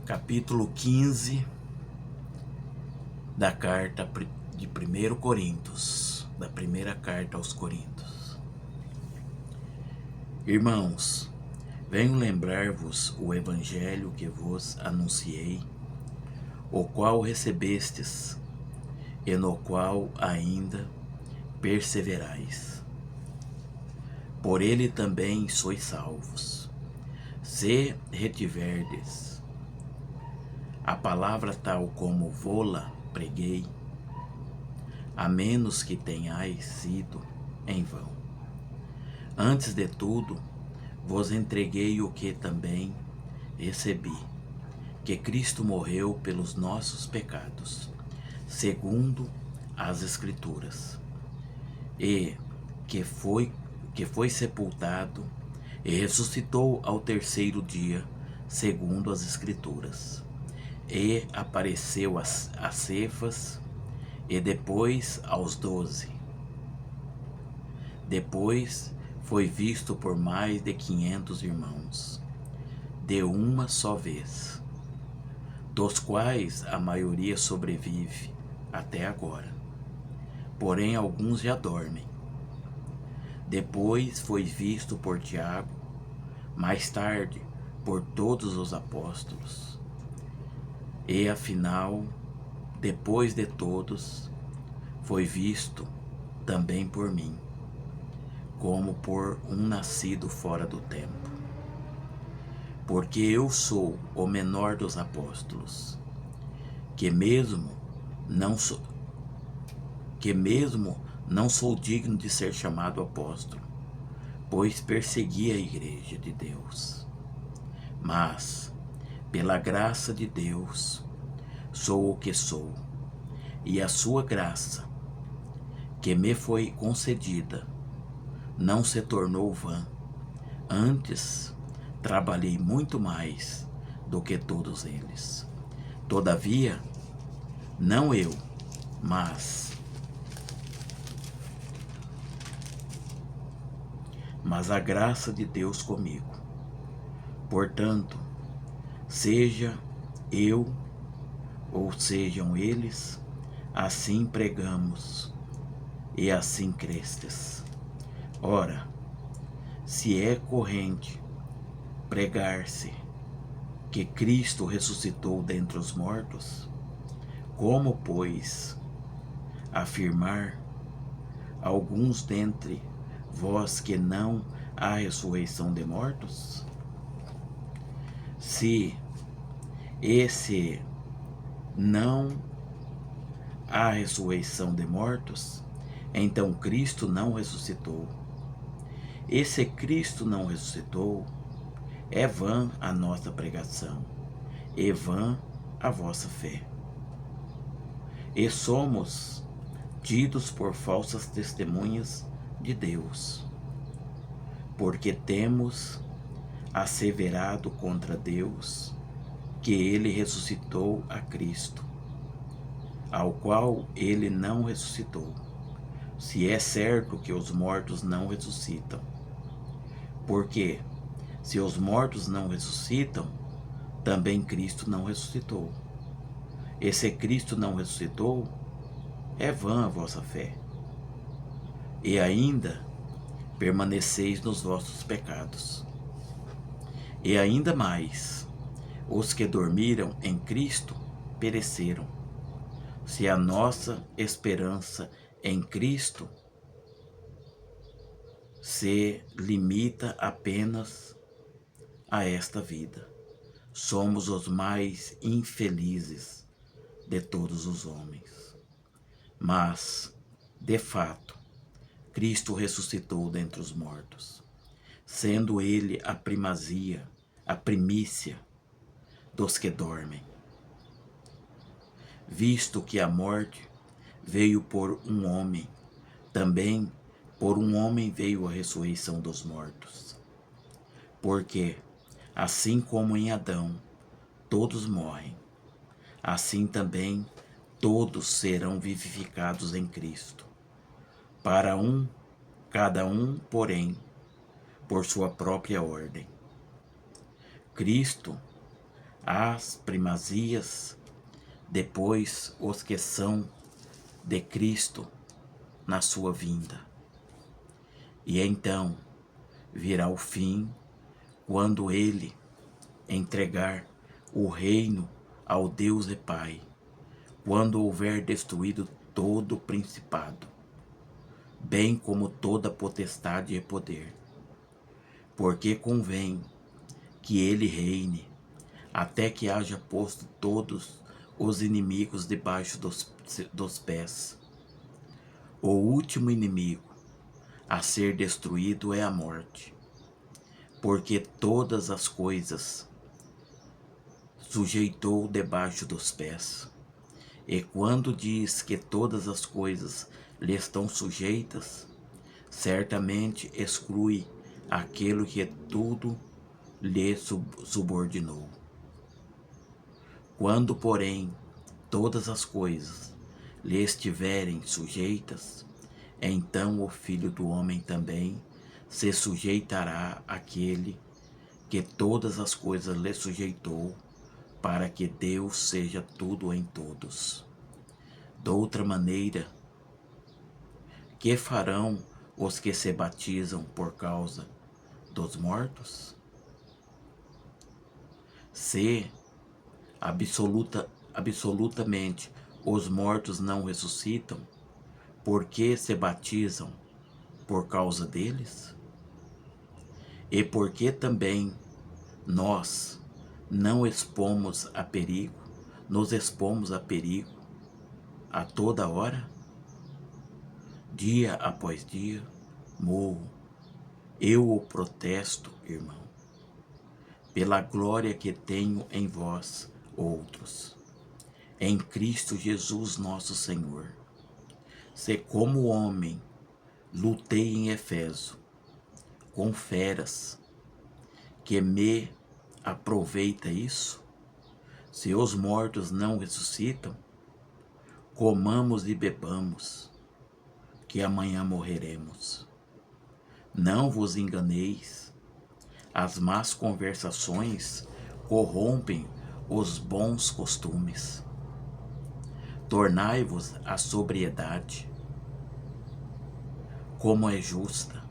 capítulo 15 da carta de 1 Coríntios, da primeira carta aos Coríntios. Irmãos, venho lembrar-vos o evangelho que vos anunciei, o qual recebestes, e no qual ainda perseverais. Por ele também sois salvos, se retiverdes a palavra tal como vô-la preguei, a menos que tenhais sido em vão. Antes de tudo, vos entreguei o que também recebi, que Cristo morreu pelos nossos pecados, segundo as Escrituras, e que foi sepultado e ressuscitou ao terceiro dia, segundo as Escrituras, e apareceu a Cefas e depois aos 12. Depois foi visto por mais de 500 irmãos, de uma só vez, dos quais a maioria sobrevive até agora, porém alguns já dormem. Depois foi visto por Tiago, mais tarde por todos os apóstolos, e afinal, depois de todos, foi visto também por mim, como por um nascido fora do tempo. Porque eu sou o menor dos apóstolos, que mesmo não sou digno de ser chamado apóstolo, pois persegui a igreja de Deus. Mas, pela graça de Deus, sou o que sou, e a sua graça, que me foi concedida, não se tornou vã. Antes, trabalhei muito mais do que todos eles. Todavia, não eu, mas a graça de Deus comigo. Portanto, seja eu ou sejam eles, assim pregamos e assim crestes. Ora, se é corrente pregar-se que Cristo ressuscitou dentre os mortos, como, pois, afirmar alguns dentre vós que não há ressurreição de mortos? Se esse não há ressurreição de mortos, então Cristo não ressuscitou. E se Cristo não ressuscitou, é vã a nossa pregação, e vã a vossa fé. E somos tidos por falsas testemunhas de Deus, porque temos asseverado contra Deus que ele ressuscitou a Cristo, ao qual ele não ressuscitou, se é certo que os mortos não ressuscitam. Porque, se os mortos não ressuscitam, também Cristo não ressuscitou. E se Cristo não ressuscitou, é vã a vossa fé. E ainda permaneceis nos vossos pecados. E ainda mais, os que dormiram em Cristo pereceram. Se a nossa esperança em Cristo se limita apenas a esta vida, somos os mais infelizes de todos os homens. Mas, de fato, Cristo ressuscitou dentre os mortos, sendo ele a primazia, a primícia dos que dormem. Visto que a morte veio por um homem, também por um homem veio a ressurreição dos mortos. Porque, assim como em Adão todos morrem, assim também todos serão vivificados em Cristo. Para cada um, porém, por sua própria ordem. Cristo, as primazias, depois os que são de Cristo na sua vinda. E então virá o fim, quando ele entregar o reino ao Deus e Pai, quando houver destruído todo o principado, bem como toda potestade e poder, porque convém que ele reine, até que haja posto todos os inimigos debaixo dos pés. O último inimigo a ser destruído é a morte, porque todas as coisas sujeitou debaixo dos pés. E quando diz que todas as coisas lhe estão sujeitas, certamente exclui aquilo que tudo lhe subordinou. Quando, porém, todas as coisas lhe estiverem sujeitas, então o Filho do Homem também se sujeitará àquele que todas as coisas lhe sujeitou, para que Deus seja tudo em todos. De outra maneira, que farão os que se batizam por causa dos mortos? Se absolutamente os mortos não ressuscitam, por que se batizam por causa deles? E por que também nós não expomos a perigo, nos expomos a perigo a toda hora? Dia após dia, morro. Eu o protesto, irmão, pela glória que tenho em vós outros, em Cristo Jesus nosso Senhor. Se como homem lutei em Efeso com feras, que me aproveita isso? Se os mortos não ressuscitam, comamos e bebamos, que amanhã morreremos. Não vos enganeis, as más conversações corrompem os bons costumes. Tornai-vos à sobriedade, como é justa,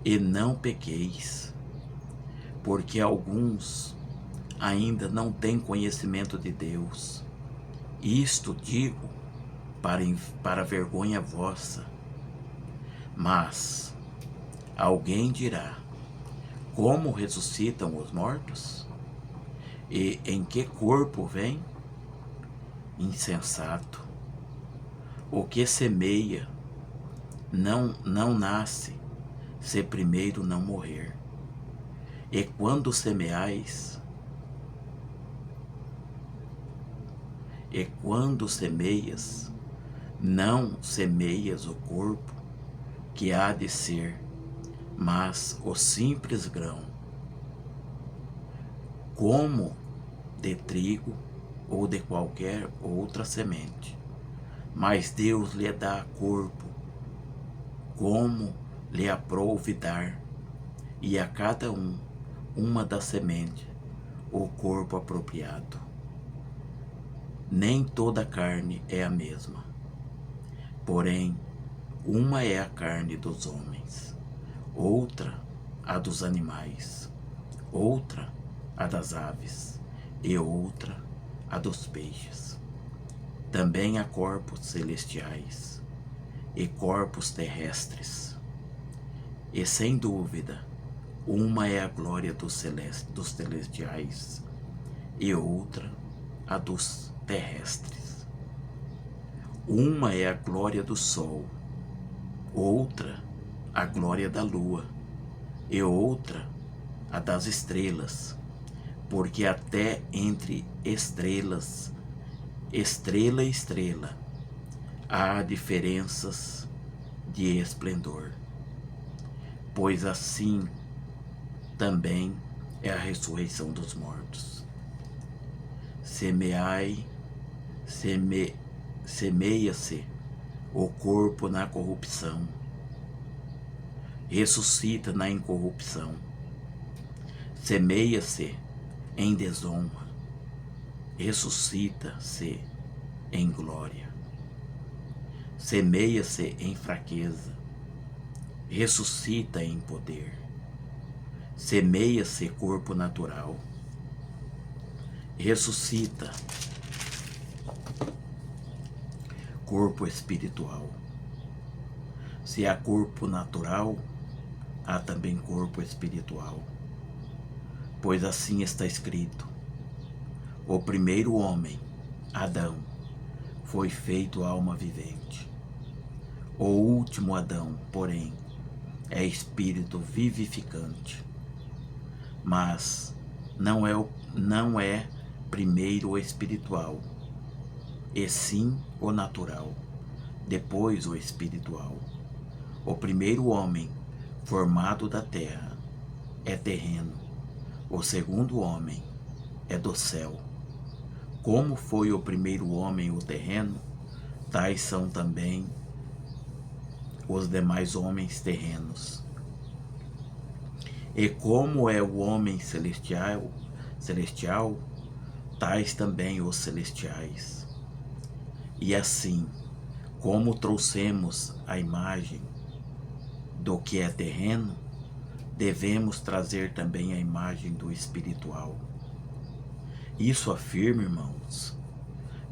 e não pequeis, porque alguns ainda não têm conhecimento de Deus. Isto digo para vergonha vossa. Mas alguém dirá: como ressuscitam os mortos? E em que corpo vem? Insensato. O que semeia não nasce, se primeiro não morrer. E quando semeias, não semeias o corpo que há de ser, mas o simples grão, como de trigo ou de qualquer outra semente. Mas Deus lhe dá corpo, como lhe aprouve dar, e a cada uma das sementes, o corpo apropriado. Nem toda carne é a mesma, porém, uma é a carne dos homens, outra a dos animais, outra a das aves, e outra a dos peixes. Também há corpos celestiais e corpos terrestres, e sem dúvida, uma é a glória dos celestiais e outra a dos terrestres. Uma é a glória do sol, outra a glória da lua, e outra a das estrelas, porque até entre estrelas, estrela e estrela, há diferenças de esplendor. Pois assim também é a ressurreição dos mortos. Semeia-se o corpo na corrupção, ressuscita na incorrupção. Semeia-se em desonra, ressuscita-se em glória. Semeia-se em fraqueza, ressuscita em poder. Semeia-se corpo natural, ressuscita corpo espiritual. Se há corpo natural, há também corpo espiritual. Pois assim está escrito: o primeiro homem, Adão, foi feito alma vivente. O último Adão, porém, é espírito vivificante. Mas não é primeiro o espiritual, e sim o natural, depois o espiritual. O primeiro homem, formado da terra, é terreno. O segundo homem é do céu. Como foi o primeiro homem o terreno, tais são também os demais homens terrenos. E como é o homem celestial, tais também os celestiais. E assim, como trouxemos a imagem do que é terreno, devemos trazer também a imagem do espiritual. Isso afirma, irmãos,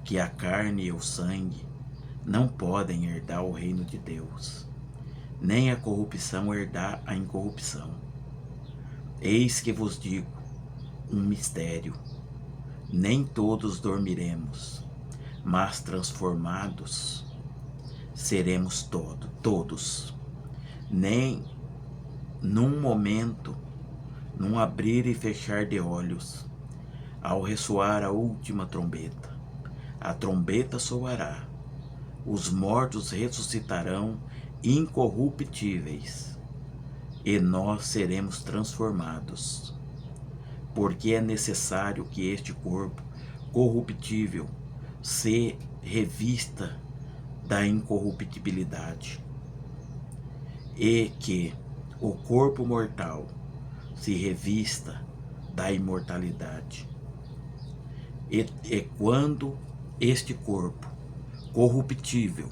que a carne e o sangue não podem herdar o reino de Deus, nem a corrupção herdar a incorrupção. Eis que vos digo um mistério: nem todos dormiremos, mas transformados seremos todos, nem num momento, num abrir e fechar de olhos, ao ressoar a última trombeta. A trombeta soará, os mortos ressuscitarão incorruptíveis, e nós seremos transformados, porque é necessário que este corpo corruptível se revista da incorruptibilidade, e que o corpo mortal se revista da imortalidade. E quando este corpo corruptível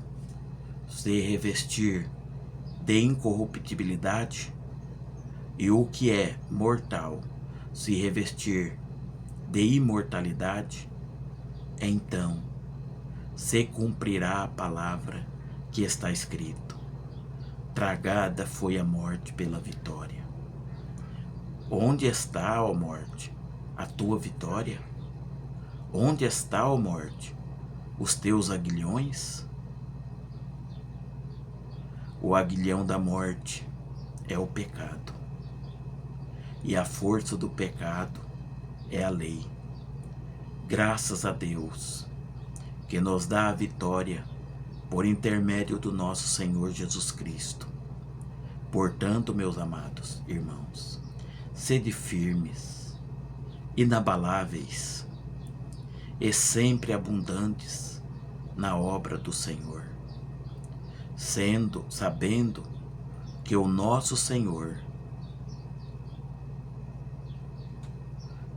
se revestir de incorruptibilidade, e o que é mortal se revestir de imortalidade, então se cumprirá a palavra que está escrito: tragada foi a morte pela vitória. Onde está, ó morte, a tua vitória? Onde está, ó morte, os teus aguilhões? O aguilhão da morte é o pecado, e a força do pecado é a lei. Graças a Deus, que nos dá a vitória por intermédio do nosso Senhor Jesus Cristo. Portanto, meus amados irmãos, sede firmes, inabaláveis e sempre abundantes na obra do Senhor, sabendo que o nosso Senhor,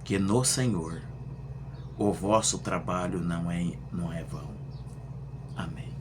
que no Senhor o vosso trabalho não é vão. Amém.